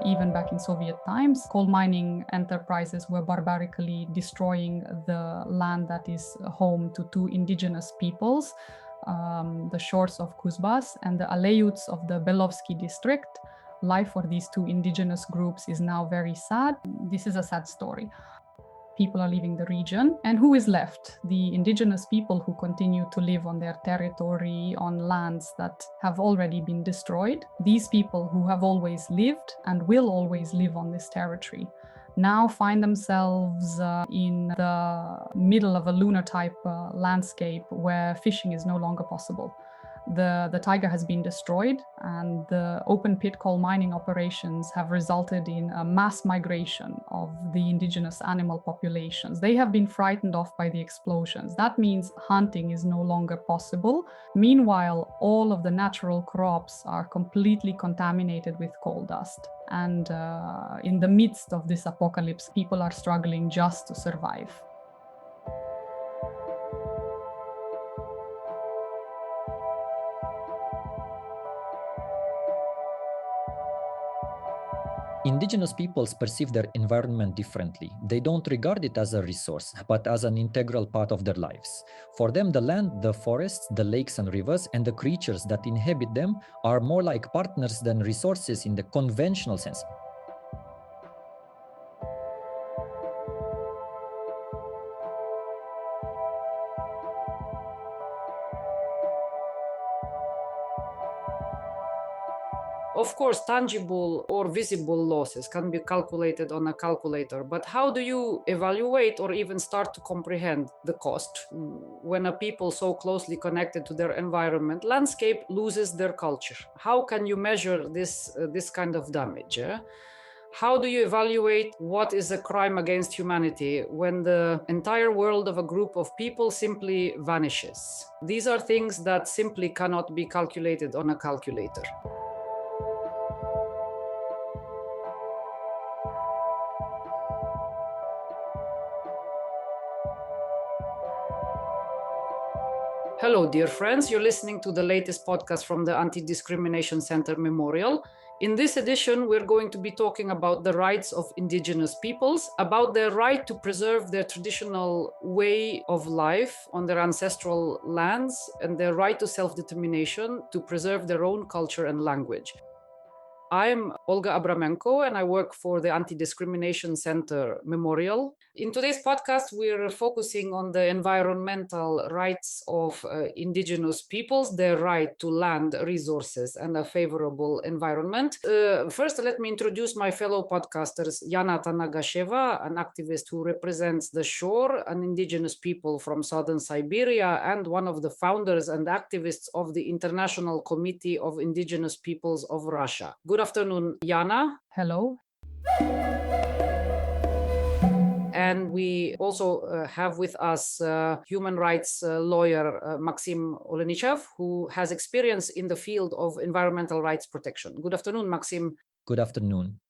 even back in Soviet times. Coal mining enterprises were barbarically destroying the land that is home to two indigenous peoples, the shores of Kuzbas and the Aleuts of the Belovsky district. Life for these two indigenous groups is now very sad. This is a sad story. People are leaving the region. And who is left? The indigenous people who continue to live on their territory, on lands that have already been destroyed. These people who have always lived and will always live on this territory now find themselves in the middle of a lunar-type landscape where fishing is no longer possible. The taiga has been destroyed, and the open pit coal mining operations have resulted in a mass migration of the indigenous animal populations. They have been frightened off by the explosions. That means hunting is no longer possible. Meanwhile, all of the natural crops are completely contaminated with coal dust. And in the midst of this apocalypse, people are struggling just to survive. Indigenous peoples perceive their environment differently. They don't regard it as a resource, but as an integral part of their lives. For them, the land, the forests, the lakes and rivers, and the creatures that inhabit them are more like partners than resources in the conventional sense. Of course, tangible or visible losses can be calculated on a calculator, but how do you evaluate or even start to comprehend the cost when a people so closely connected to their environment landscape loses their culture? How can you measure this kind of damage? How do you evaluate what is a crime against humanity when the entire world of a group of people simply vanishes? These are things that simply cannot be calculated on a calculator. Hello, dear friends. You're listening to the latest podcast from the Anti-Discrimination Centre Memorial. In this edition, we're going to be talking about the rights of Indigenous peoples, about their right to preserve their traditional way of life on their ancestral lands, and their right to self-determination to preserve their own culture and language. I'm Olga Abramenko, and I work for the Anti-Discrimination Centre Memorial. In today's podcast, we're focusing on the environmental rights of Indigenous peoples, their right to land, resources, and a favorable environment. First, let me introduce my fellow podcasters, Yana Tanagasheva, an activist who represents the Shore, an Indigenous people from southern Siberia, and one of the founders and activists of the International Committee of Indigenous Peoples of Russia. Good afternoon, Yana. Hello. And we also have with us human rights lawyer Maxim Olenichev, who has experience in the field of environmental rights protection. Good afternoon, Maxim. Good afternoon.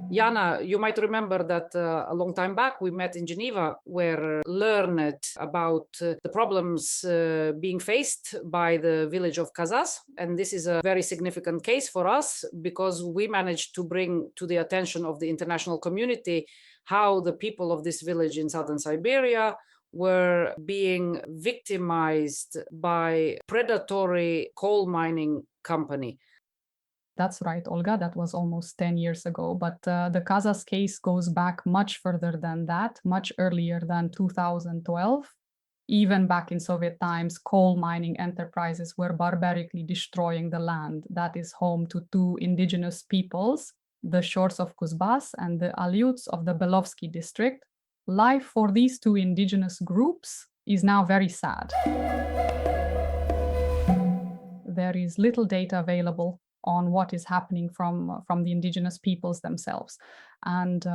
Yana, you might remember that a long time back we met in Geneva, where learned about the problems being faced by the village of Kazas. And this is a very significant case for us because we managed to bring to the attention of the international community how the people of this village in southern Siberia were being victimized by predatory coal mining company. That's right, Olga. That was almost 10 years ago. But the Kazas case goes back much further than that, much earlier than 2012. Even back in Soviet times, coal mining enterprises were barbarically destroying the land that is home to two indigenous peoples, the shores of Kuzbas and the Aleuts of the Belovsky district. Life for these two indigenous groups is now very sad. There is little data available on what is happening from the indigenous peoples themselves. And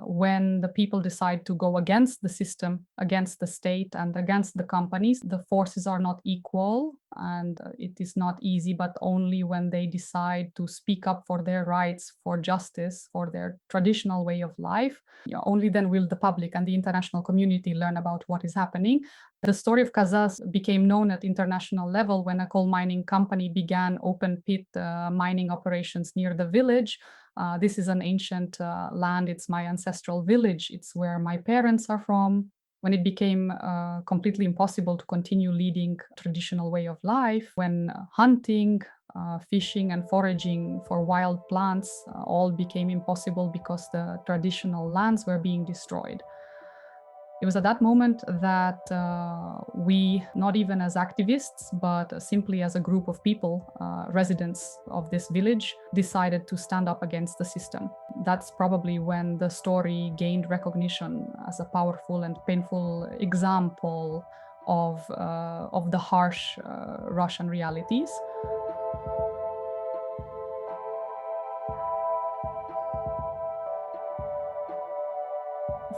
when the people decide to go against the system, against the state, and against the companies, the forces are not equal, and it is not easy, but only when they decide to speak up for their rights, for justice, for their traditional way of life, only then will the public and the international community learn about what is happening. The story of Kazas became known at international level when a coal mining company began open pit mining operations near the village. This is an ancient land. It's my ancestral village. It's where my parents are from. When it became completely impossible to continue leading traditional way of life, when hunting, fishing and foraging for wild plants all became impossible because the traditional lands were being destroyed. It was at that moment that we, not even as activists, but simply as a group of people, residents of this village, decided to stand up against the system. That's probably when the story gained recognition as a powerful and painful example of the harsh Russian realities.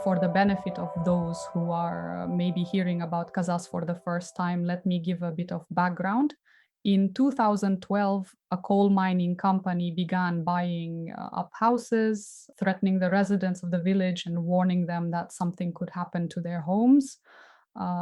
For the benefit of those who are maybe hearing about Kazas for the first time, let me give a bit of background. In 2012, a coal mining company began buying up houses, threatening the residents of the village and warning them that something could happen to their homes.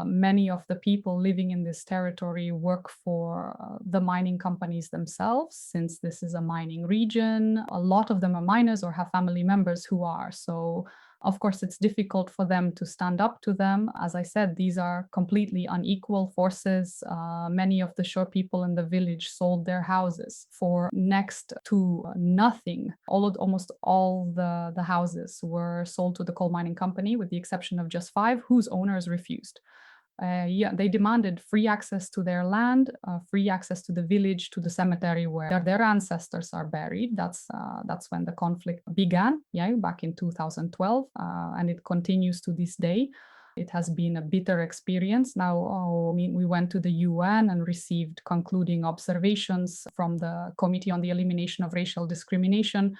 Many of the people living in this territory work for the mining companies themselves, since this is a mining region. A lot of them are miners or have family members who are. So of course, it's difficult for them to stand up to them. As I said, these are completely unequal forces. Many of the shore people in the village sold their houses for next to nothing. Almost all the houses were sold to the coal mining company, with the exception of just 5, whose owners refused. They demanded free access to their land, free access to the village, to the cemetery where their ancestors are buried. That's when the conflict began, back in 2012, and it continues to this day. It has been a bitter experience. Now, we went to the UN and received concluding observations from the Committee on the Elimination of Racial Discrimination.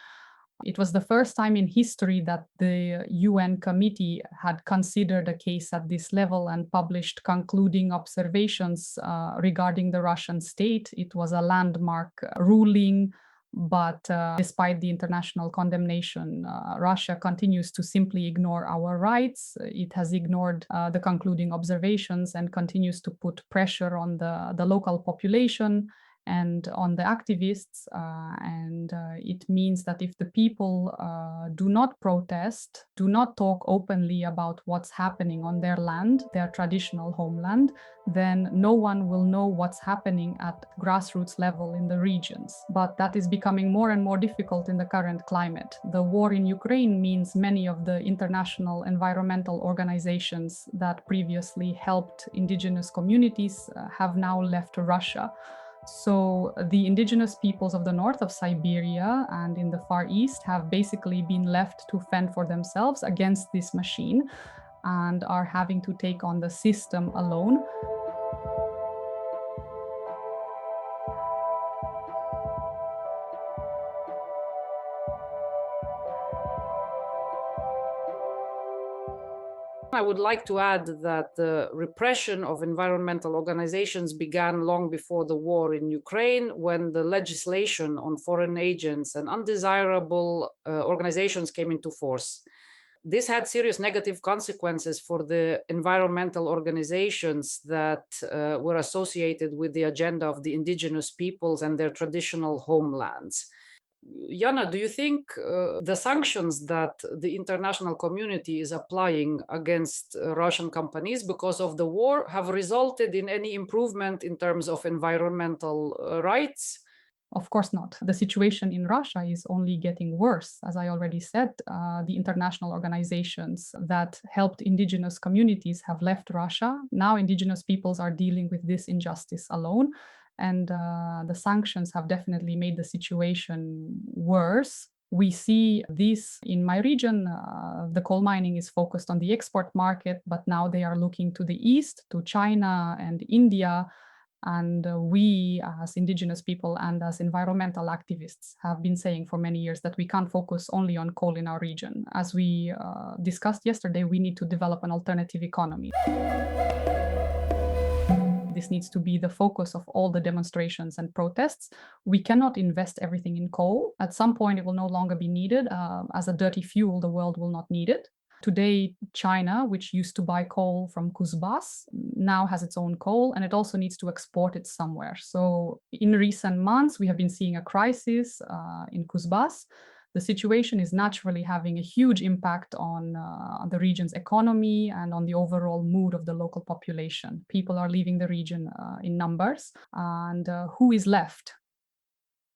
It was the first time in history that the UN committee had considered a case at this level and published concluding observations regarding the Russian state. It was a landmark ruling, but despite the international condemnation, Russia continues to simply ignore our rights. It has ignored the concluding observations and continues to put pressure on the local population and on the activists, and it means that if the people do not protest, do not talk openly about what's happening on their land, their traditional homeland, then no one will know what's happening at grassroots level in the regions. But that is becoming more and more difficult in the current climate. The war in Ukraine means many of the international environmental organizations that previously helped indigenous communities have now left Russia. So the indigenous peoples of the north of Siberia and in the Far East have basically been left to fend for themselves against this machine and are having to take on the system alone. I would like to add that the repression of environmental organizations began long before the war in Ukraine, when the legislation on foreign agents and undesirable organizations came into force. This had serious negative consequences for the environmental organizations that were associated with the agenda of the indigenous peoples and their traditional homelands. Jana, do you think the sanctions that the international community is applying against Russian companies because of the war have resulted in any improvement in terms of environmental rights? Of course not. The situation in Russia is only getting worse. As I already said, the international organizations that helped indigenous communities have left Russia. Now indigenous peoples are dealing with this injustice alone. And the sanctions have definitely made the situation worse. We see this in my region. The coal mining is focused on the export market, but now they are looking to the east, to China and India. And we, as Indigenous people and as environmental activists, have been saying for many years that we can't focus only on coal in our region. As we discussed yesterday, we need to develop an alternative economy. This needs to be the focus of all the demonstrations and protests. We cannot invest everything in coal. At some point, it will no longer be needed. As a dirty fuel, the world will not need it. Today, China, which used to buy coal from Kazas, now has its own coal, and it also needs to export it somewhere. So in recent months, we have been seeing a crisis in Kazas. The situation is naturally having a huge impact on the region's economy and on the overall mood of the local population. People are leaving the region in numbers. And who is left?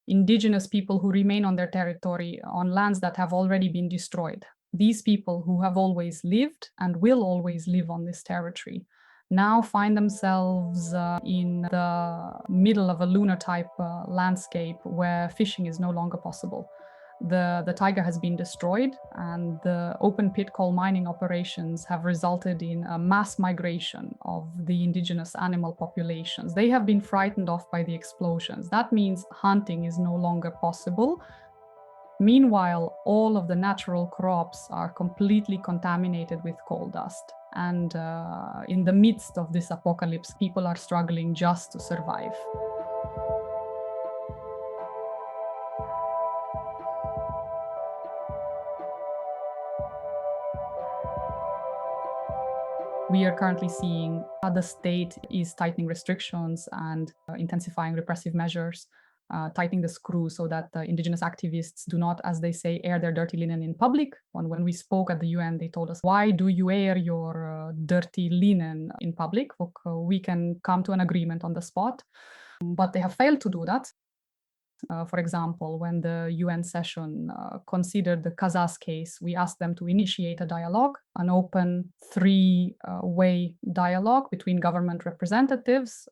Indigenous people who remain on their territory on lands that have already been destroyed. These people who have always lived and will always live on this territory now find themselves in the middle of a lunar-type landscape where fishing is no longer possible. The taiga has been destroyed, and the open pit coal mining operations have resulted in a mass migration of the indigenous animal populations. They have been frightened off by the explosions. That means hunting is no longer possible. Meanwhile, all of the natural crops are completely contaminated with coal dust. And in the midst of this apocalypse, people are struggling just to survive. We are currently seeing the state is tightening restrictions and intensifying repressive measures, tightening the screw so that Indigenous activists do not, as they say, air their dirty linen in public. When we spoke at the UN, they told us, why do you air your dirty linen in public? We can come to an agreement on the spot. But they have failed to do that. For example, when the UN session considered the Kazas case, we asked them to initiate a dialogue, an open three-way dialogue between government representatives,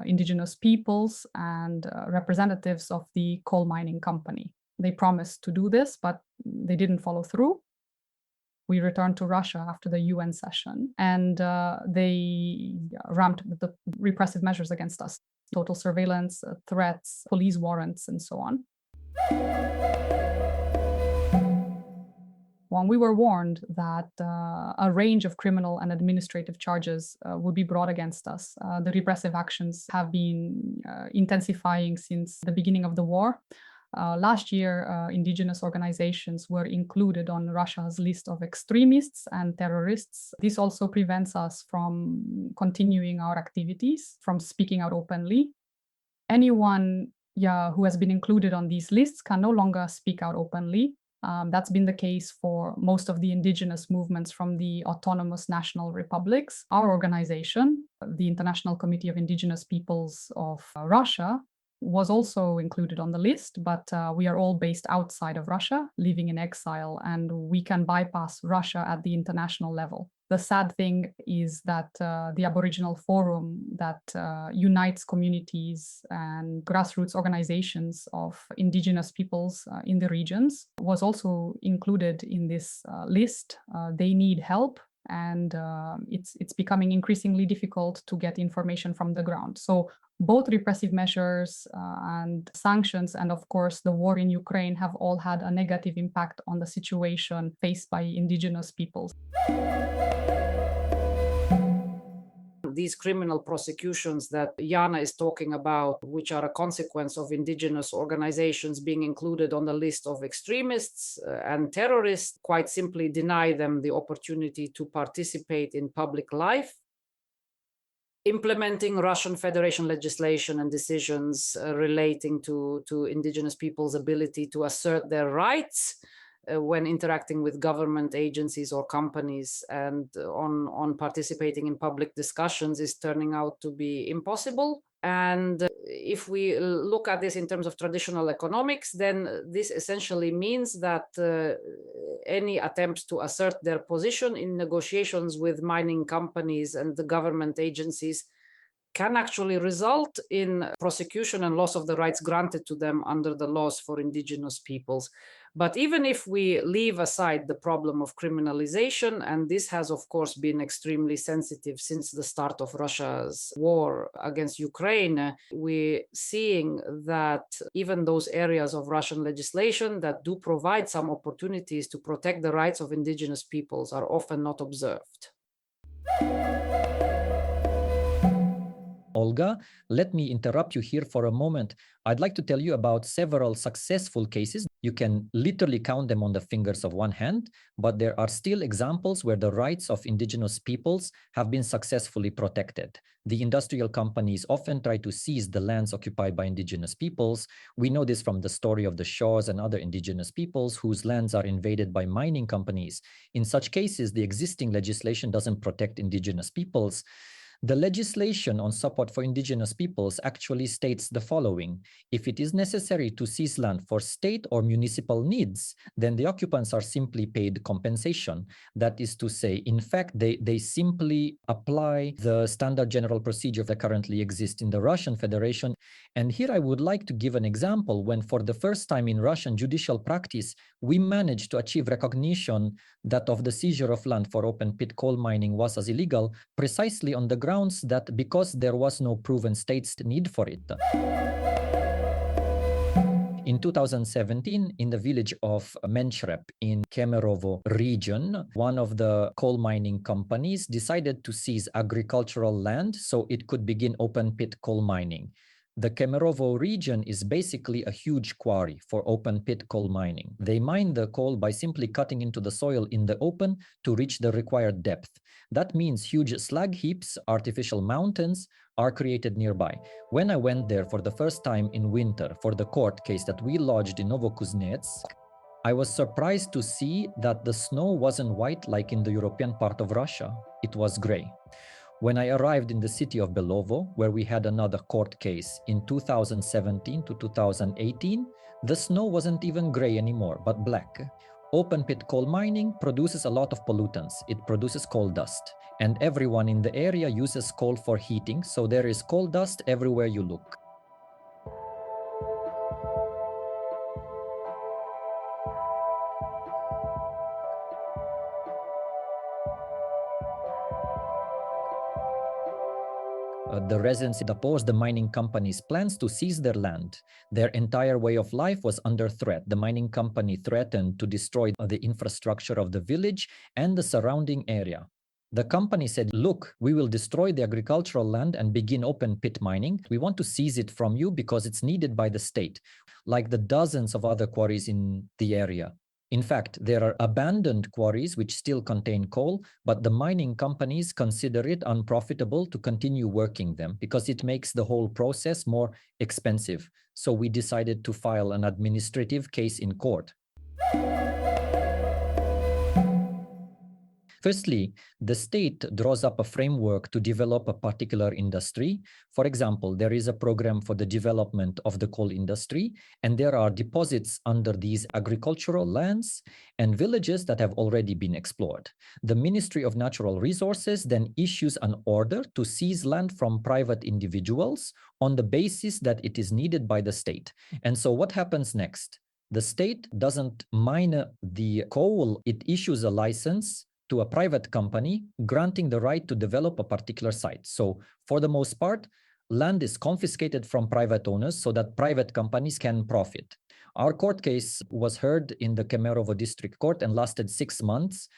indigenous peoples, and representatives of the coal mining company. They promised to do this, but they didn't follow through. We returned to Russia after the UN session, and they ramped the repressive measures against us. Total surveillance, threats, police warrants, and so on. When we were warned that a range of criminal and administrative charges would be brought against us, the repressive actions have been intensifying since the beginning of the war. Last year, indigenous organizations were included on Russia's list of extremists and terrorists. This also prevents us from continuing our activities, from speaking out openly. Anyone who has been included on these lists can no longer speak out openly. That's been the case for most of the indigenous movements from the autonomous national republics. Our organization, the International Committee of Indigenous Peoples of Russia, was also included on the list, but we are all based outside of Russia, living in exile, and we can bypass Russia at the international level. The sad thing is that the Aboriginal Forum that unites communities and grassroots organizations of indigenous peoples in the regions was also included in this list. They need help, and it's becoming increasingly difficult to get information from the ground. So both repressive measures and sanctions, and of course the war in Ukraine, have all had a negative impact on the situation faced by indigenous peoples. These criminal prosecutions that Jana is talking about, which are a consequence of indigenous organizations being included on the list of extremists and terrorists, quite simply deny them the opportunity to participate in public life. Implementing Russian Federation legislation and decisions relating to indigenous people's ability to assert their rights when interacting with government agencies or companies and on participating in public discussions is turning out to be impossible. And if we look at this in terms of traditional economics, then this essentially means that any attempts to assert their position in negotiations with mining companies and the government agencies can actually result in prosecution and loss of the rights granted to them under the laws for indigenous peoples. But even if we leave aside the problem of criminalization, and this has, of course, been extremely sensitive since the start of Russia's war against Ukraine, we're seeing that even those areas of Russian legislation that do provide some opportunities to protect the rights of indigenous peoples are often not observed. Olga, let me interrupt you here for a moment. I'd like to tell you about several successful cases. You can literally count them on the fingers of one hand, but there are still examples where the rights of indigenous peoples have been successfully protected. The industrial companies often try to seize the lands occupied by indigenous peoples. We know this from the story of the Shors and other indigenous peoples whose lands are invaded by mining companies. In such cases, the existing legislation doesn't protect indigenous peoples. The legislation on support for indigenous peoples actually states the following: if it is necessary to seize land for state or municipal needs, then the occupants are simply paid compensation. That is to say, in fact, they simply apply the standard general procedure that currently exists in the Russian Federation. And here I would like to give an example when, for the first time in Russian judicial practice, we managed to achieve recognition that of the seizure of land for open pit coal mining was as illegal, precisely on the grounds that because there was no proven state's need for it. In 2017, in the village of Menchrep in Kemerovo region, one of the coal mining companies decided to seize agricultural land so it could begin open pit coal mining. The Kemerovo region is basically a huge quarry for open pit coal mining. They mine the coal by simply cutting into the soil in the open to reach the required depth. That means huge slag heaps, artificial mountains, are created nearby. When I went there for the first time in winter for the court case that we lodged in Novokuznetsk, I was surprised to see that the snow wasn't white like in the European part of Russia. It was gray. When I arrived in the city of Belovo, where we had another court case in 2017 to 2018, the snow wasn't even gray anymore, but black. Open pit coal mining produces a lot of pollutants. It produces coal dust. And everyone in the area uses coal for heating, so there is coal dust everywhere you look. The residents opposed the mining company's plans to seize their land. Their entire way of life was under threat. The mining company threatened to destroy the infrastructure of the village and the surrounding area. The company said, look, we will destroy the agricultural land and begin open pit mining. We want to seize it from you because it's needed by the state, like the dozens of other quarries in the area. In fact, there are abandoned quarries which still contain coal, but the mining companies consider it unprofitable to continue working them because it makes the whole process more expensive. So we decided to file an administrative case in court. Firstly, the state draws up a framework to develop a particular industry. For example, there is a program for the development of the coal industry, and there are deposits under these agricultural lands and villages that have already been explored. The Ministry of Natural Resources then issues an order to seize land from private individuals on the basis that it is needed by the state. And so what happens next? The state doesn't mine the coal, it issues a license to a private company, granting the right to develop a particular site. So for the most part, land is confiscated from private owners so that private companies can profit. Our court case was heard in the Kemerovo District Court and lasted 6 months.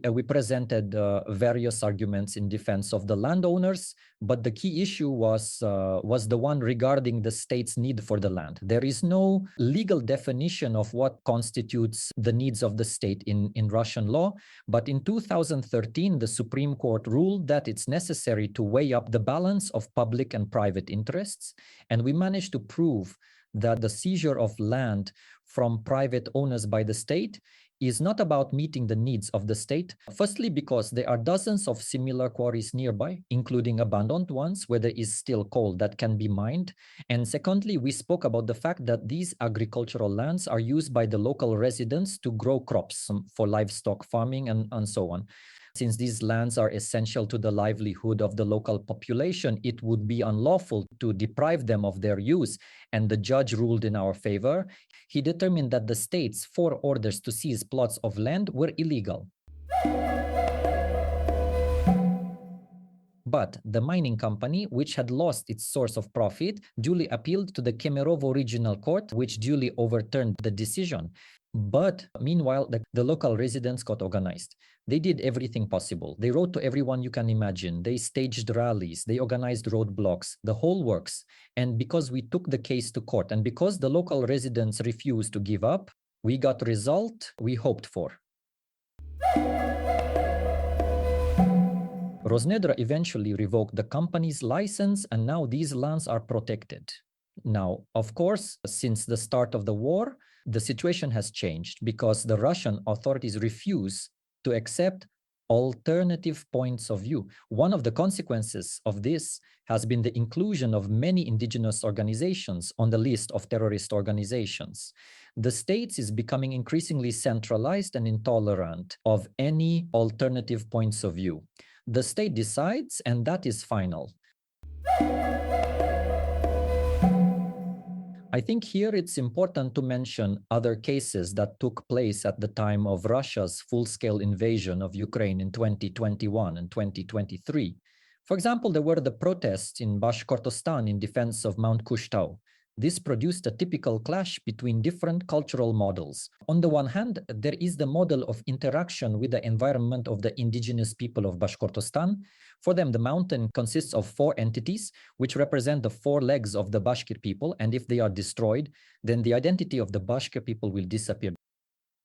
We presented various arguments in defense of the landowners, but the key issue was the one regarding the state's need for the land. There is no legal definition of what constitutes the needs of the state in Russian law, but in 2013, the Supreme Court ruled that it's necessary to weigh up the balance of public and private interests, and we managed to prove that the seizure of land from private owners by the state is not about meeting the needs of the state. Firstly, because there are dozens of similar quarries nearby, including abandoned ones where there is still coal that can be mined. And secondly, we spoke about the fact that these agricultural lands are used by the local residents to grow crops for livestock farming and so on. Since these lands are essential to the livelihood of the local population, it would be unlawful to deprive them of their use, and the judge ruled in our favor. He determined that the state's 4 orders to seize plots of land were illegal. But the mining company, which had lost its source of profit, duly appealed to the Kemerovo Regional Court, which duly overturned the decision. But meanwhile, the local residents got organized. They did everything possible. They wrote to everyone you can imagine. They staged rallies. They organized roadblocks, the whole works. And because we took the case to court and because the local residents refused to give up, we got the result we hoped for. Rosnedra eventually revoked the company's license, and now these lands are protected. Now, of course, since the start of the war, the situation has changed because the Russian authorities refuse to accept alternative points of view. One of the consequences of this has been the inclusion of many indigenous organizations on the list of terrorist organizations. The state is becoming increasingly centralized and intolerant of any alternative points of view. The state decides, and that is final. I think here it's important to mention other cases that took place at the time of Russia's full-scale invasion of Ukraine in 2021 and 2023. For example, there were the protests in Bashkortostan in defense of Mount Kushtau. This produced a typical clash between different cultural models. On the one hand, there is the model of interaction with the environment of the indigenous people of Bashkortostan. For them, the mountain consists of 4 entities, which represent the 4 legs of the Bashkir people, and if they are destroyed, then the identity of the Bashkir people will disappear.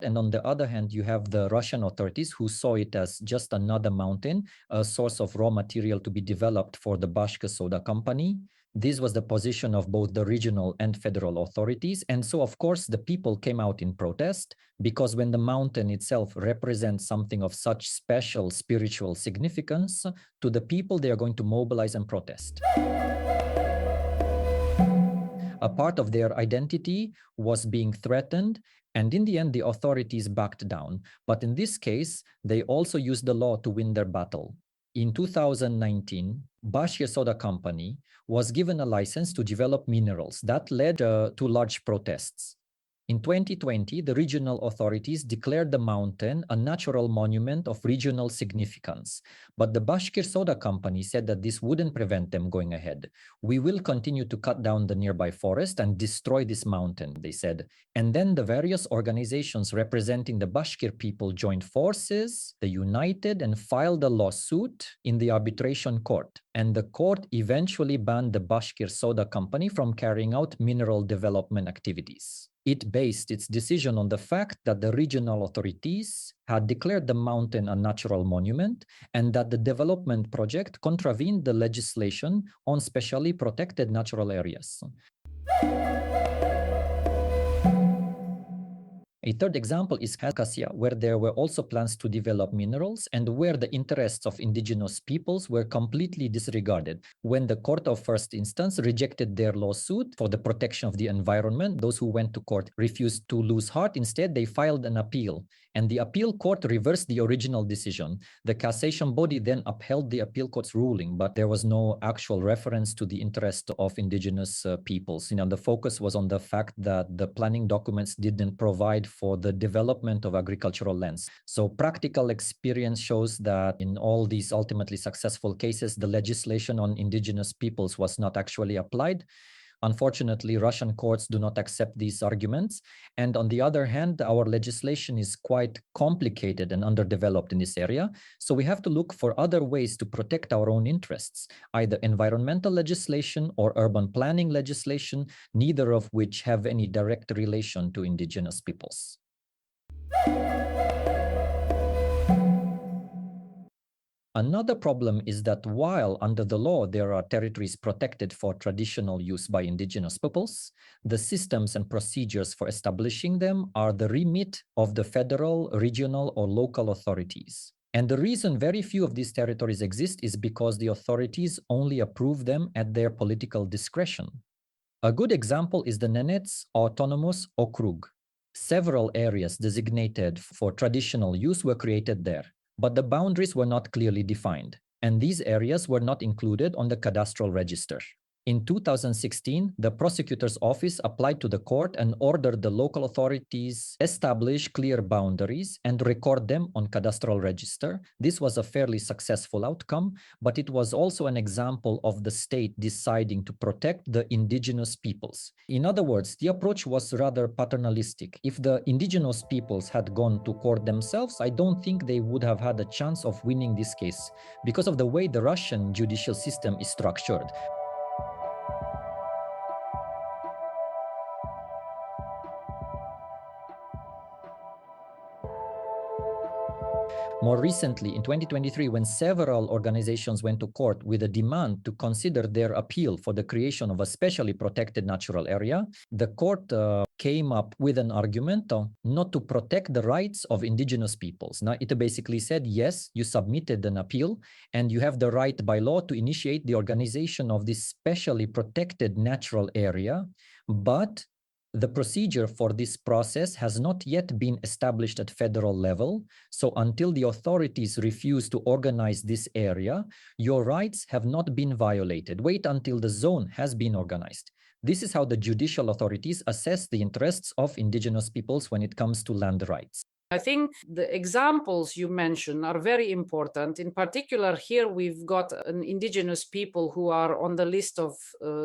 And on the other hand, you have the Russian authorities who saw it as just another mountain, a source of raw material to be developed for the Bashkir Soda Company. This was the position of both the regional and federal authorities. And so, of course, the people came out in protest because when the mountain itself represents something of such special spiritual significance to the people, they are going to mobilize and protest. A part of their identity was being threatened, and in the end, the authorities backed down. But in this case, they also used the law to win their battle. In 2019, Bashkir Soda Company was given a license to develop minerals. That led to large protests. In 2020, the regional authorities declared the mountain a natural monument of regional significance. But the Bashkir Soda Company said that this wouldn't prevent them going ahead. We will continue to cut down the nearby forest and destroy this mountain, they said. And then the various organizations representing the Bashkir people joined forces, they united and filed a lawsuit in the arbitration court. And the court eventually banned the Bashkir Soda Company from carrying out mineral development activities. It based its decision on the fact that the regional authorities had declared the mountain a natural monument and that the development project contravened the legislation on specially protected natural areas. A third example is Kazas, where there were also plans to develop minerals and where the interests of indigenous peoples were completely disregarded. When the court of first instance rejected their lawsuit for the protection of the environment, those who went to court refused to lose heart. Instead, they filed an appeal, and the appeal court reversed the original decision. The cassation body then upheld the appeal court's ruling, but there was no actual reference to the interest of indigenous peoples. The focus was on the fact that the planning documents didn't provide for the development of agricultural lands. So practical experience shows that in all these ultimately successful cases, the legislation on indigenous peoples was not actually applied. Unfortunately, Russian courts do not accept these arguments. And on the other hand, our legislation is quite complicated and underdeveloped in this area. So we have to look for other ways to protect our own interests, either environmental legislation or urban planning legislation, neither of which have any direct relation to indigenous peoples. Another problem is that while under the law there are territories protected for traditional use by indigenous peoples, the systems and procedures for establishing them are the remit of the federal, regional, or local authorities. And the reason very few of these territories exist is because the authorities only approve them at their political discretion. A good example is the Nenets Autonomous Okrug. Several areas designated for traditional use were created there. but the boundaries were not clearly defined, and these areas were not included on the cadastral register. In 2016, the prosecutor's office applied to the court and ordered the local authorities establish clear boundaries and record them on cadastral register. This was a fairly successful outcome, but it was also an example of the state deciding to protect the indigenous peoples. In other words, the approach was rather paternalistic. If the indigenous peoples had gone to court themselves, I don't think they would have had a chance of winning this case because of the way the Russian judicial system is structured. More recently, in 2023, when several organizations went to court with a demand to consider their appeal for the creation of a specially protected natural area, the court came up with an argument not to protect the rights of indigenous peoples. Now, it basically said, yes, you submitted an appeal and you have the right by law to initiate the organization of this specially protected natural area, but the procedure for this process has not yet been established at federal level. So until the authorities refuse to organize this area, your rights have not been violated. Wait until the zone has been organized. This is how the judicial authorities assess the interests of indigenous peoples when it comes to land rights. I think the examples you mentioned are very important. In particular, here we've got an indigenous people who are on the list of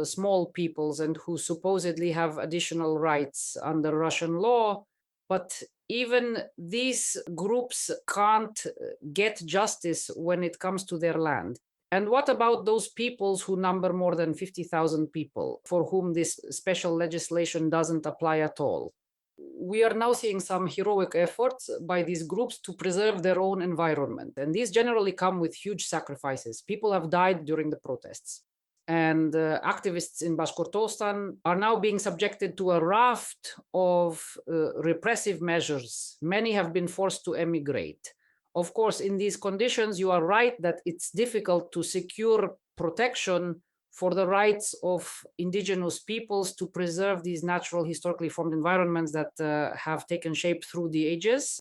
small peoples and who supposedly have additional rights under Russian law. But even these groups can't get justice when it comes to their land. And what about those peoples who number more than 50,000 people, for whom this special legislation doesn't apply at all? We are now seeing some heroic efforts by these groups to preserve their own environment. And these generally come with huge sacrifices. People have died during the protests. And activists in Bashkortostan are now being subjected to a raft of repressive measures. Many have been forced to emigrate. Of course, in these conditions, you are right that it's difficult to secure protection for the rights of indigenous peoples to preserve these natural, historically formed environments that have taken shape through the ages.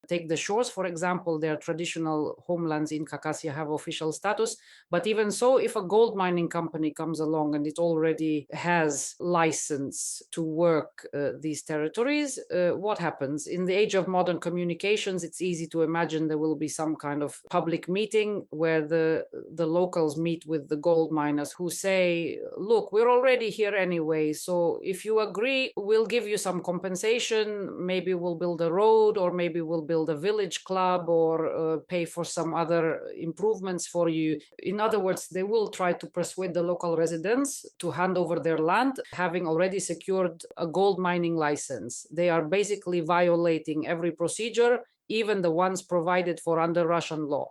Take the shores, for example, their traditional homelands in Khakassia have official status. But even so, if a gold mining company comes along and it already has license to work these territories, what happens? In the age of modern communications, it's easy to imagine there will be some kind of public meeting where the locals meet with the gold miners who say, look, we're already here anyway, so if you agree, we'll give you some compensation, maybe we'll build a road, or maybe we'll build a village club, or pay for some other improvements for you. In other words, they will try to persuade the local residents to hand over their land, having already secured a gold mining license. They are basically violating every procedure, even the ones provided for under Russian law.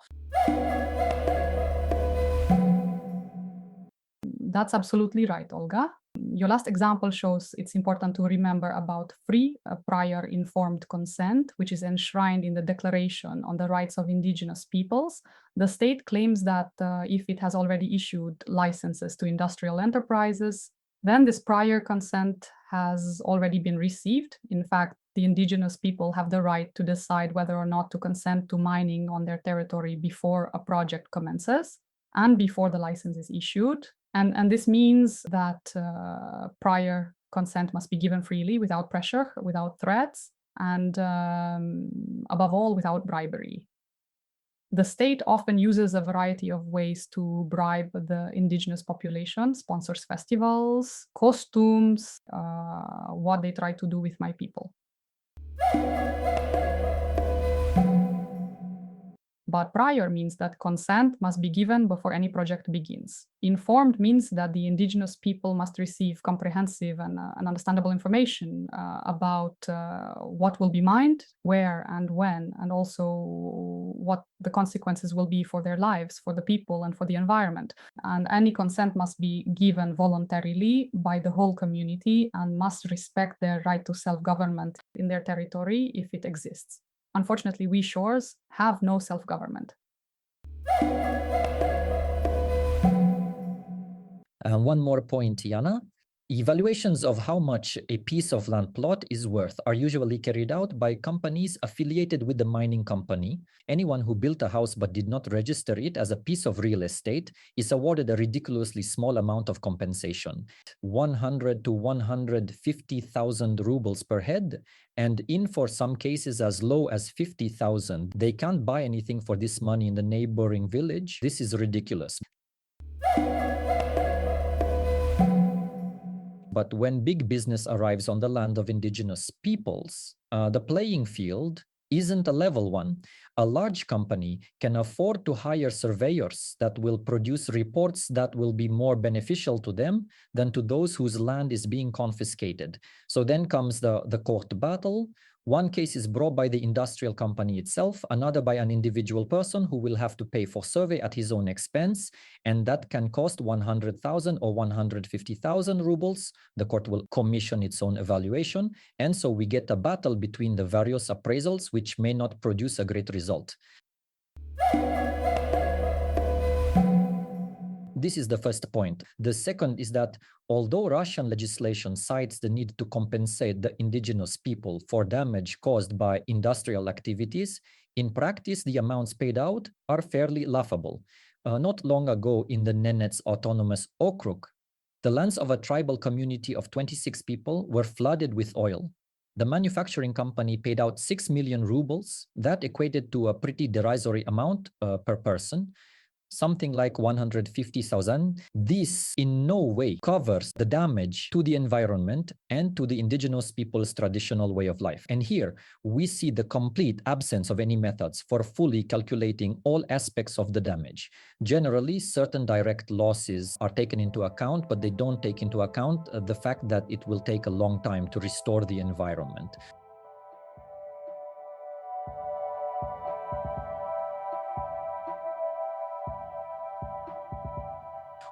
That's absolutely right, Olga. Your last example shows it's important to remember about free, prior informed consent, which is enshrined in the Declaration on the Rights of Indigenous Peoples. The state claims that if it has already issued licenses to industrial enterprises, then this prior consent has already been received. In fact, the indigenous people have the right to decide whether or not to consent to mining on their territory before a project commences and before the license is issued. And this means that prior consent must be given freely, without pressure, without threats, and above all, without bribery. The state often uses a variety of ways to bribe the indigenous population, sponsors festivals, costumes, what they try to do with my people. But prior means that consent must be given before any project begins. Informed means that the indigenous people must receive comprehensive and understandable information about what will be mined, where and when, and also what the consequences will be for their lives, for the people and for the environment. And any consent must be given voluntarily by the whole community and must respect their right to self-government in their territory if it exists. Unfortunately, we shores have no self-government. One more point, Yana. Evaluations of how much a piece of land plot is worth are usually carried out by companies affiliated with the mining company. Anyone who built a house but did not register it as a piece of real estate is awarded a ridiculously small amount of compensation, 100 to 150,000 rubles per head, and in for some cases as low as 50,000. They can't buy anything for this money in the neighboring village. This is ridiculous. But when big business arrives on the land of indigenous peoples, the playing field isn't a level one. A large company can afford to hire surveyors that will produce reports that will be more beneficial to them than to those whose land is being confiscated. So then comes the court battle. One case is brought by the industrial company itself, another by an individual person who will have to pay for survey at his own expense, and that can cost 100,000 or 150,000 rubles. The court will commission its own evaluation, and so we get a battle between the various appraisals, which may not produce a great result. This is the first point. The second is that although Russian legislation cites the need to compensate the indigenous people for damage caused by industrial activities, in practice, the amounts paid out are fairly laughable. Not long ago in the Nenets Autonomous Okrug, the lands of a tribal community of 26 people were flooded with oil. The manufacturing company paid out 6 million rubles. That equated to a pretty derisory amount per person, something like 150,000. This in no way covers the damage to the environment and to the indigenous people's traditional way of life. And here we see the complete absence of any methods for fully calculating all aspects of the damage. Generally, certain direct losses are taken into account, but they don't take into account the fact that it will take a long time to restore the environment.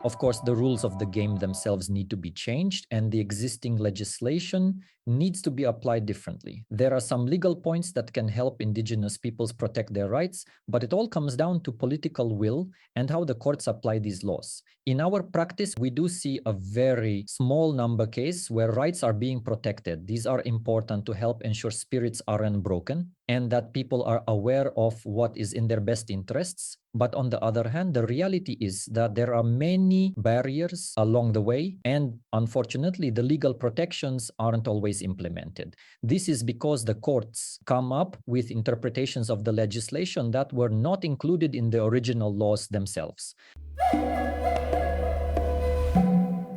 Of course, the rules of the game themselves need to be changed, and the existing legislation needs to be applied differently. There are some legal points that can help indigenous peoples protect their rights, but it all comes down to political will and how the courts apply these laws. In our practice, we do see a very small number case where rights are being protected. These are important to help ensure spirits aren't broken and that people are aware of what is in their best interests. But on the other hand, the reality is that there are many barriers along the way, and unfortunately, the legal protections aren't always implemented. This is because the courts come up with interpretations of the legislation that were not included in the original laws themselves.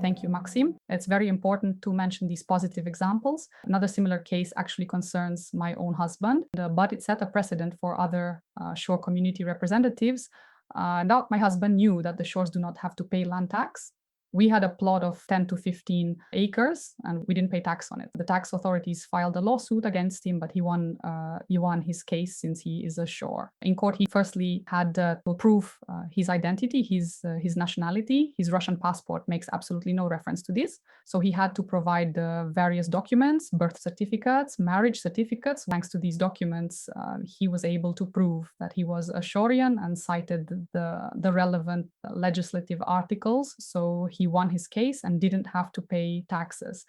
Thank you, Maxim. It's very important to mention these positive examples. Another similar case actually concerns my own husband, but it set a precedent for other shore community representatives. Now, my husband knew that the shores do not have to pay land tax. We had a plot of 10 to 15 acres and we didn't pay tax on it. The tax authorities filed a lawsuit against him, but he won his case since he is ashore. In court, he firstly had to prove his identity, his nationality. His Russian passport makes absolutely no reference to this. So he had to provide various documents, birth certificates, marriage certificates. Thanks to these documents, he was able to prove that he was Ashorean and cited the relevant legislative articles. So he won his case and didn't have to pay taxes.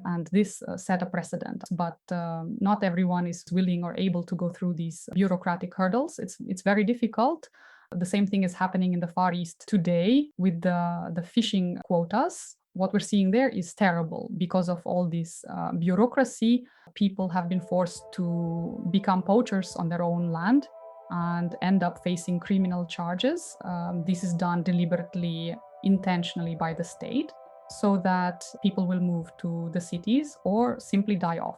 And this set a precedent, but not everyone is willing or able to go through these bureaucratic hurdles. It's very difficult. The same thing is happening in the Far East today with the fishing quotas. What we're seeing there is terrible. Because of all this bureaucracy, people have been forced to become poachers on their own land and end up facing criminal charges. This is done deliberately, intentionally by the state, so that people will move to the cities or simply die off.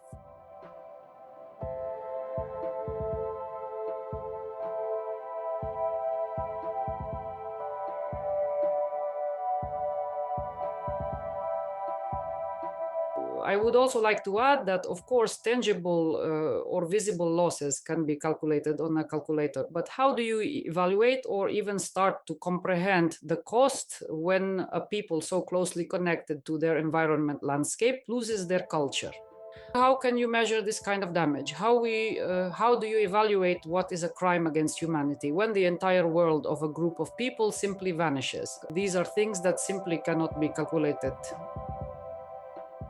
I would also like to add that, of course, tangible or visible losses can be calculated on a calculator. But how do you evaluate or even start to comprehend the cost when a people so closely connected to their environment landscape loses their culture? How can you measure this kind of damage? How do you evaluate what is a crime against humanity when the entire world of a group of people simply vanishes? These are things that simply cannot be calculated.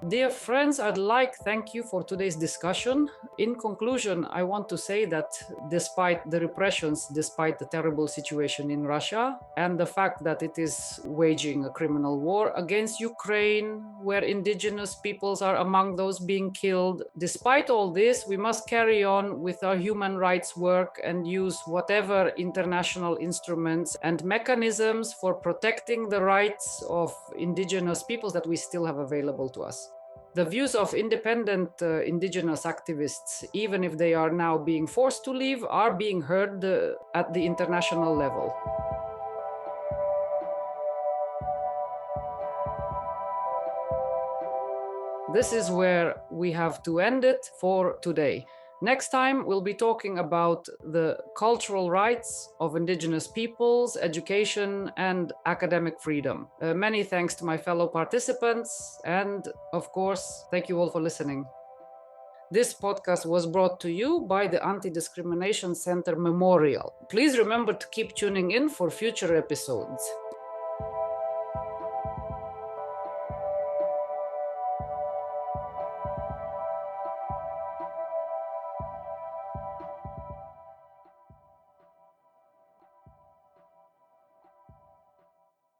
Dear friends, I'd like to thank you for today's discussion. In conclusion, I want to say that despite the repressions, despite the terrible situation in Russia, and the fact that it is waging a criminal war against Ukraine, where indigenous peoples are among those being killed, despite all this, we must carry on with our human rights work and use whatever international instruments and mechanisms for protecting the rights of indigenous peoples that we still have available to us. The views of independent indigenous activists, even if they are now being forced to leave, are being heard at the international level. This is where we have to end it for today. Next time, we'll be talking about the cultural rights of indigenous peoples, education, and academic freedom. Many thanks to my fellow participants, and of course, thank you all for listening. This podcast was brought to you by the Anti-Discrimination Centre Memorial. Please remember to keep tuning in for future episodes.